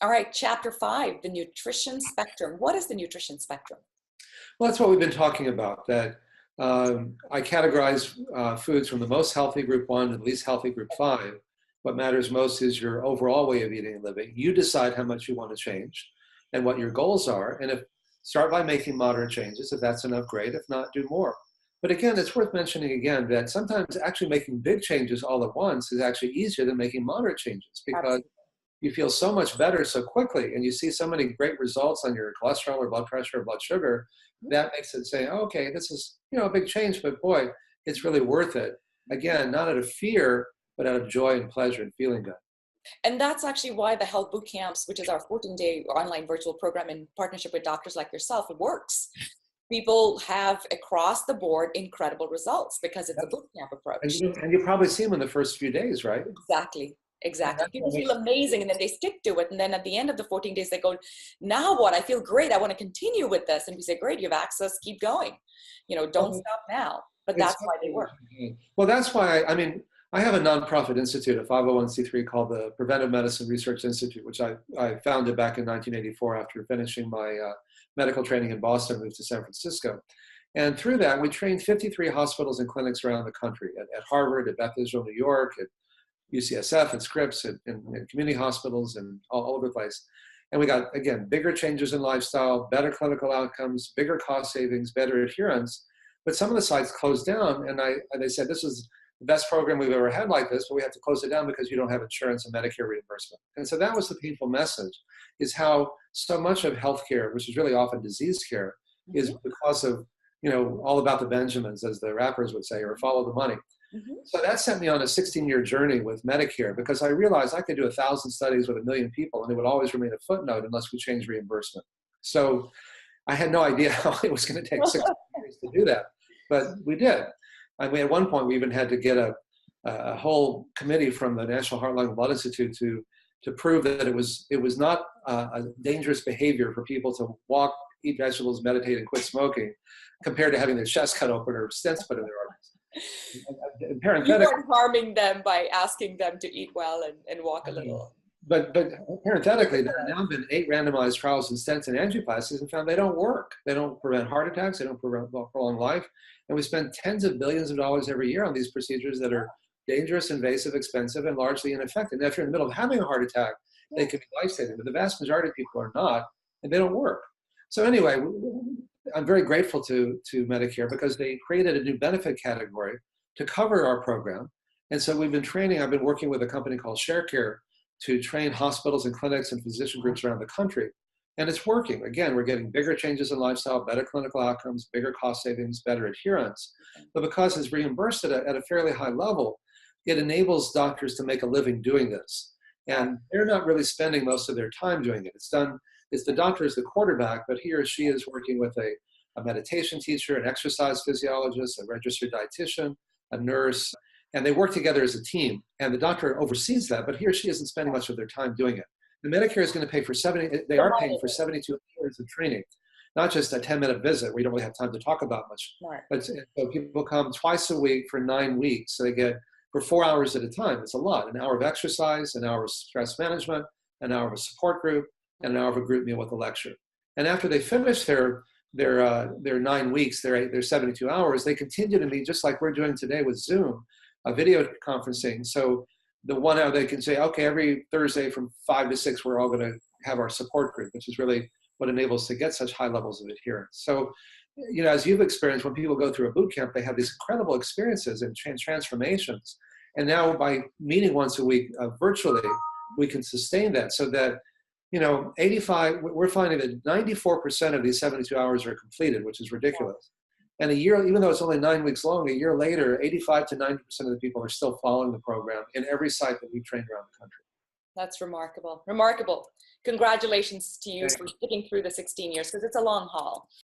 All right, chapter 5, the nutrition spectrum. What is the nutrition spectrum? Well, that's what we've been talking about, that I categorize foods from the most healthy group 1 to the least healthy group 5. What matters most is your overall way of eating and living. You decide how much you want to change and what your goals are. And if start by making moderate changes. If that's enough, great. If not, do more. But again, it's worth mentioning again that sometimes actually making big changes all at once is actually easier than making moderate changes, because Absolutely. you feel so much better so quickly and you see so many great results on your cholesterol or blood pressure or blood sugar. That makes it say, oh, okay, this is, a big change, but boy, it's really worth it. Again, not out of fear, but out of joy and pleasure and feeling good. And that's actually why the Health Boot Camps, which is our 14-day online virtual program in partnership with doctors like yourself, it works. People have across the board incredible results because it's a boot camp approach. And you probably see them in the first few days, right? Exactly. People feel amazing and then they stick to it. And then at the end of the 14 days, they go, now what? I feel great. I want to continue with this. And we say, great, you have access, keep going. Don't stop now. But that's why they work. Well, that's why, I have a nonprofit institute, a 501c3 called the Preventive Medicine Research Institute, which I founded back in 1984 after finishing my medical training in Boston, moved to San Francisco. And through that, we trained 53 hospitals and clinics around the country, at Harvard, at Beth Israel, New York, at UCSF, at Scripps, and community hospitals, and all over the place. And we got, again, bigger changes in lifestyle, better clinical outcomes, bigger cost savings, better adherence. But some of the sites closed down, and they said, this is the best program we've ever had like this, but we have to close it down because you don't have insurance and Medicare reimbursement. And so that was the painful message, is how so much of healthcare, which is really often disease care, is because of, all about the Benjamins, as the rappers would say, or follow the money. So that sent me on a 16-year journey with Medicare, because I realized I could do 1,000 studies with 1 million people and it would always remain a footnote unless we changed reimbursement. So I had no idea how it was going to take 16 years to do that, but we did. At one point, we even had to get a whole committee from the National Heart, Lung, and Blood Institute to prove that it was not a dangerous behavior for people to walk, eat vegetables, meditate, and quit smoking, compared to having their chest cut open or stents put in their arteries. You weren't harming them by asking them to eat well and walk a little. But parenthetically, there have now been 8 randomized trials in stents and angioplasties and found they don't work. They don't prevent heart attacks. They don't prolong life. And we spend tens of billions of dollars every year on these procedures that are dangerous, invasive, expensive, and largely ineffective. And if you're in the middle of having a heart attack, they can be life-saving, but the vast majority of people are not, and they don't work. So anyway, I'm very grateful to Medicare, because they created a new benefit category to cover our program. And so I've been working with a company called ShareCare to train hospitals and clinics and physician groups around the country. And it's working. Again, we're getting bigger changes in lifestyle, better clinical outcomes, bigger cost savings, better adherence. But because it's reimbursed at a fairly high level, it enables doctors to make a living doing this. And they're not really spending most of their time doing it. It's the doctor is the quarterback, but he or she is working with a meditation teacher, an exercise physiologist, a registered dietitian, a nurse, and they work together as a team. And the doctor oversees that, but he or she isn't spending much of their time doing it. The Medicare is going to pay for they are paying for 72 hours of training, not just a 10-minute visit where you don't really have time to talk about much. Right. But so people come twice a week for 9 weeks. So they get, for 4 hours at a time, it's a lot. An hour of exercise, an hour of stress management, an hour of a support group, and an hour of a group meal with a lecture. And after they finish their 9 weeks, their 72 hours, they continue to meet just like we're doing today with Zoom, video conferencing. So the 1 hour they can say, okay, every Thursday from 5 to 6, we're all going to have our support group, which is really what enables to get such high levels of adherence. So, as you've experienced, when people go through a boot camp, they have these incredible experiences and transformations. And now by meeting once a week virtually, we can sustain that, so that, we're finding that 94% of these 72 hours are completed, which is ridiculous. And a year, even though it's only 9 weeks long, a year later, 85 to 90% of the people are still following the program in every site that we've trained around the country. That's remarkable. Remarkable. Congratulations to you for sticking through the 16 years, because it's a long haul.